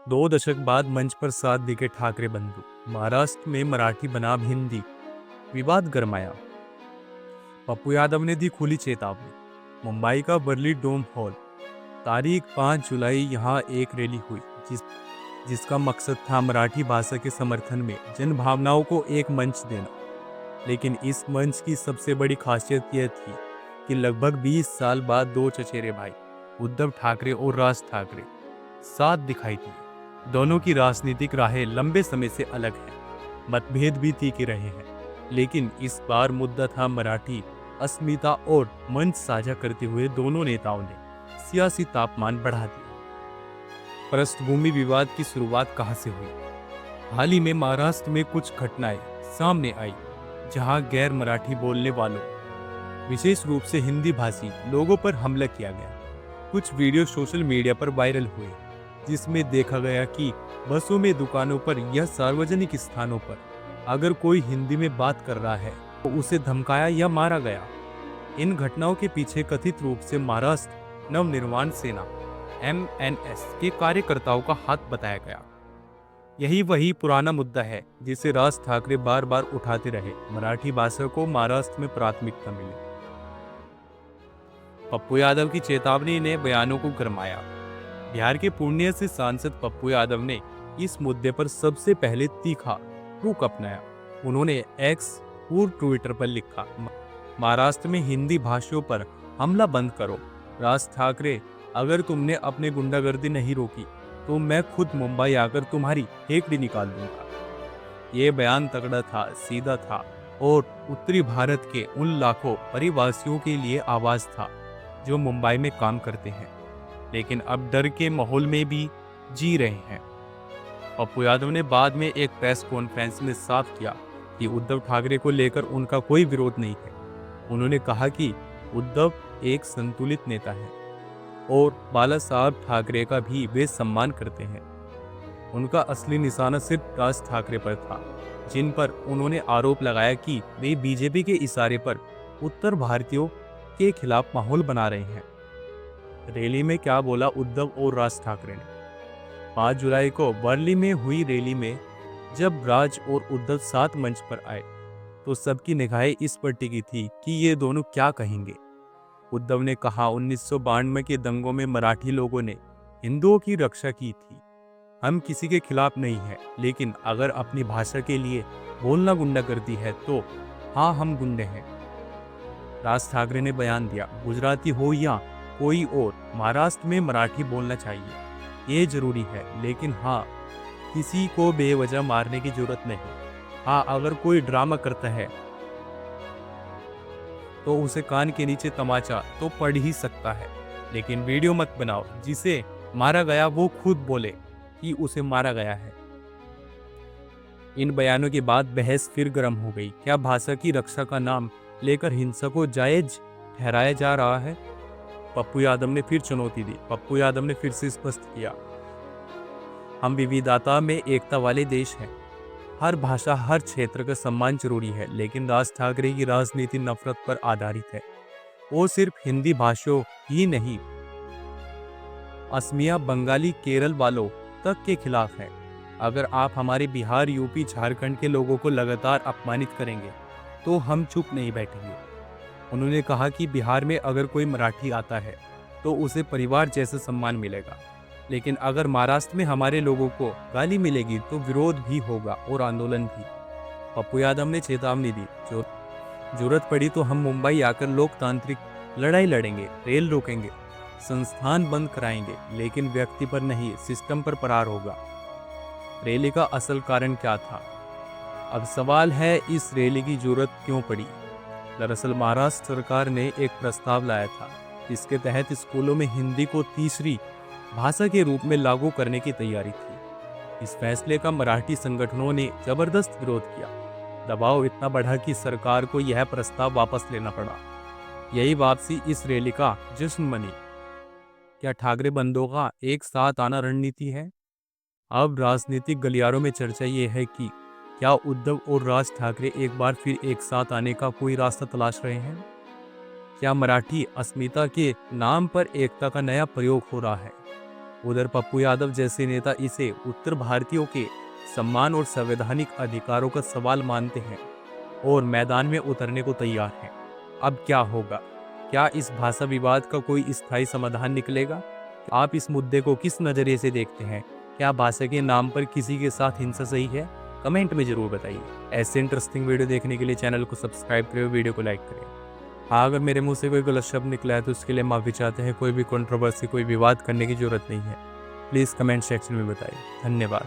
2 दशक बाद मंच पर साथ दिखे ठाकरे बंधु। महाराष्ट्र में मराठी बनाम हिंदी विवाद गरमाया। पप्पू यादव ने दी खुली चेतावनी। मुंबई का वर्ली डोम हॉल, तारीख 5 जुलाई यहाँ एक रैली हुई जिसका मकसद था मराठी भाषा के समर्थन में जन भावनाओं को एक मंच देना। लेकिन इस मंच की सबसे बड़ी खासियत यह थी कि लगभग 20 साल बाद दो चचेरे भाई उद्धव ठाकरे और राज ठाकरे साथ दिखाई दिए। दोनों की राजनीतिक राहें लंबे समय से अलग हैं, मतभेद भी तीखे रहे हैं, लेकिन इस बार मुद्दा था मराठी अस्मिता और मंच साझा करते हुए दोनों नेताओं ने सियासी तापमान बढ़ा दिया। पृष्ठभूमि विवाद की शुरुआत कहां से हुई? हाल ही में महाराष्ट्र में कुछ घटनाएं सामने आई जहां गैर मराठी बोलने वालों, विशेष रूप से हिंदी भाषी लोगों पर हमला किया गया। कुछ वीडियो सोशल मीडिया पर वायरल हुए जिसमें देखा गया कि बसों में, दुकानों पर या सार्वजनिक स्थानों पर अगर कोई हिंदी में बात कर रहा है तो उसे धमकाया या मारा गया। इन घटनाओं के पीछे कथित रूप से महाराष्ट्र नवनिर्माण सेना MNS के कार्यकर्ताओं का हाथ बताया गया। यही वही पुराना मुद्दा है जिसे राज ठाकरे बार बार उठाते रहे, मराठी भाषा को महाराष्ट्र में प्राथमिकता मिले। पप्पू यादव की चेतावनी ने बयानों को गरमाया। बिहार के पूर्णिया से सांसद पप्पू यादव ने इस मुद्दे पर सबसे पहले तीखा रुख अपनाया। उन्होंने एक्स और ट्विटर पर लिखा, महाराष्ट्र में हिंदी भाषियों पर हमला बंद करो। राज ठाकरे, अगर तुमने अपने गुंडागर्दी नहीं रोकी तो मैं खुद मुंबई आकर तुम्हारी हेकड़ी निकाल दूंगा। ये बयान तगड़ा था, सीधा था और उत्तरी भारत के उन लाखों परिवासियों के लिए आवाज था जो मुंबई में काम करते हैं लेकिन अब डर के माहौल में भी जी रहे हैं। पप्पू यादव ने बाद में एक प्रेस कॉन्फ्रेंस में साफ किया कि उद्धव ठाकरे को लेकर उनका कोई विरोध नहीं है। उन्होंने कहा कि उद्धव एक संतुलित नेता है और बाला साहब ठाकरे का भी वे सम्मान करते हैं। उनका असली निशाना सिर्फ राज ठाकरे पर था, जिन पर उन्होंने आरोप लगाया कि वे बीजेपी के इशारे पर उत्तर भारतीयों के खिलाफ माहौल बना रहे हैं। रैली में क्या बोला उद्धव और राज ठाकरे ने? 5 जुलाई को वर्ली में हुई रैली में जब राज और उद्धव साथ मंच पर आए तो सबकी निगाहें इस पर टिकी थी कि ये दोनों क्या कहेंगे। उद्धव ने कहा, 1992 के दंगों में मराठी लोगों ने हिंदुओं की रक्षा की थी। हम किसी के खिलाफ नहीं हैं, लेकिन अगर अपनी भाषा के लिए बोलना गुंडागर्दी है तो हाँ, हम गुंडे हैं। राज ठाकरे ने बयान दिया, गुजराती हो या कोई और, महाराष्ट्र में मराठी बोलना चाहिए, ये जरूरी है, लेकिन हाँ, किसी को बेवजह मारने की जरूरत नहीं। हाँ, अगर कोई ड्रामा करता है तो उसे कान के नीचे तमाचा तो पड़ ही सकता है, लेकिन वीडियो मत बनाओ। जिसे मारा गया वो खुद बोले कि उसे मारा गया है। इन बयानों के बाद बहस फिर गर्म हो गई। क्या भाषा की रक्षा का नाम लेकर हिंसा को जायज ठहराया जा रहा है? पप्पू यादव ने फिर चुनौती दी। पप्पू यादव ने फिर से स्पष्ट किया, हम विविधता में एकता वाले देश हैं। हर भाषा, हर क्षेत्र का सम्मान जरूरी है, लेकिन राज ठाकरे की राजनीति नफरत पर आधारित है। वो सिर्फ हिंदी भाषियों ही नहीं, असमिया, बंगाली, केरल वालों तक के खिलाफ है। अगर आप हमारे बिहार, यूपी, झारखंड के लोगों को लगातार अपमानित करेंगे तो हम चुप नहीं बैठेंगे। उन्होंने कहा कि बिहार में अगर कोई मराठी आता है तो उसे परिवार जैसा सम्मान मिलेगा, लेकिन अगर महाराष्ट्र में हमारे लोगों को गाली मिलेगी तो विरोध भी होगा और आंदोलन भी। पप्पू यादव ने चेतावनी दी, जो जरूरत पड़ी तो हम मुंबई आकर लोकतांत्रिक लड़ाई लड़ेंगे, रेल रोकेंगे, संस्थान बंद कराएंगे, लेकिन व्यक्ति पर नहीं, सिस्टम पर प्रहार होगा। रैली का असल कारण क्या था? अब सवाल है, इस रैली की जरूरत क्यों पड़ी? दरअसल महाराष्ट्र सरकार ने एक प्रस्ताव लाया था जिसके तहत स्कूलों में हिंदी को तीसरी भाषा के रूप में लागू करने की तैयारी थी। इस फैसले का मराठी संगठनों ने जबरदस्त विरोध किया। दबाव इतना बढ़ा कि सरकार को यह प्रस्ताव वापस लेना पड़ा। यही वापसी इस रैली का जश्न बनी। क्या ठाकरे बंधुओं का एक साथ आना रणनीति है? अब राजनीतिक गलियारों में चर्चा ये है कि क्या उद्धव और राज ठाकरे एक बार फिर एक साथ आने का कोई रास्ता तलाश रहे हैं? क्या मराठी अस्मिता के नाम पर एकता का नया प्रयोग हो रहा है? उधर पप्पू यादव जैसे नेता इसे उत्तर भारतीयों के सम्मान और संवैधानिक अधिकारों का सवाल मानते हैं और मैदान में उतरने को तैयार हैं। अब क्या होगा? क्या इस भाषा विवाद का कोई स्थायी समाधान निकलेगा? आप इस मुद्दे को किस नज़रिए से देखते हैं? क्या भाषा के नाम पर किसी के साथ हिंसा सही है? कमेंट में जरूर बताइए। ऐसे इंटरेस्टिंग वीडियो देखने के लिए चैनल को सब्सक्राइब करें, वीडियो को लाइक करें। हाँ, अगर मेरे मुंह से कोई गलत शब्द निकला है तो उसके लिए माफ़ी चाहते हैं। कोई भी कंट्रोवर्सी, कोई विवाद करने की जरूरत नहीं है। प्लीज़ कमेंट सेक्शन में बताइए। धन्यवाद।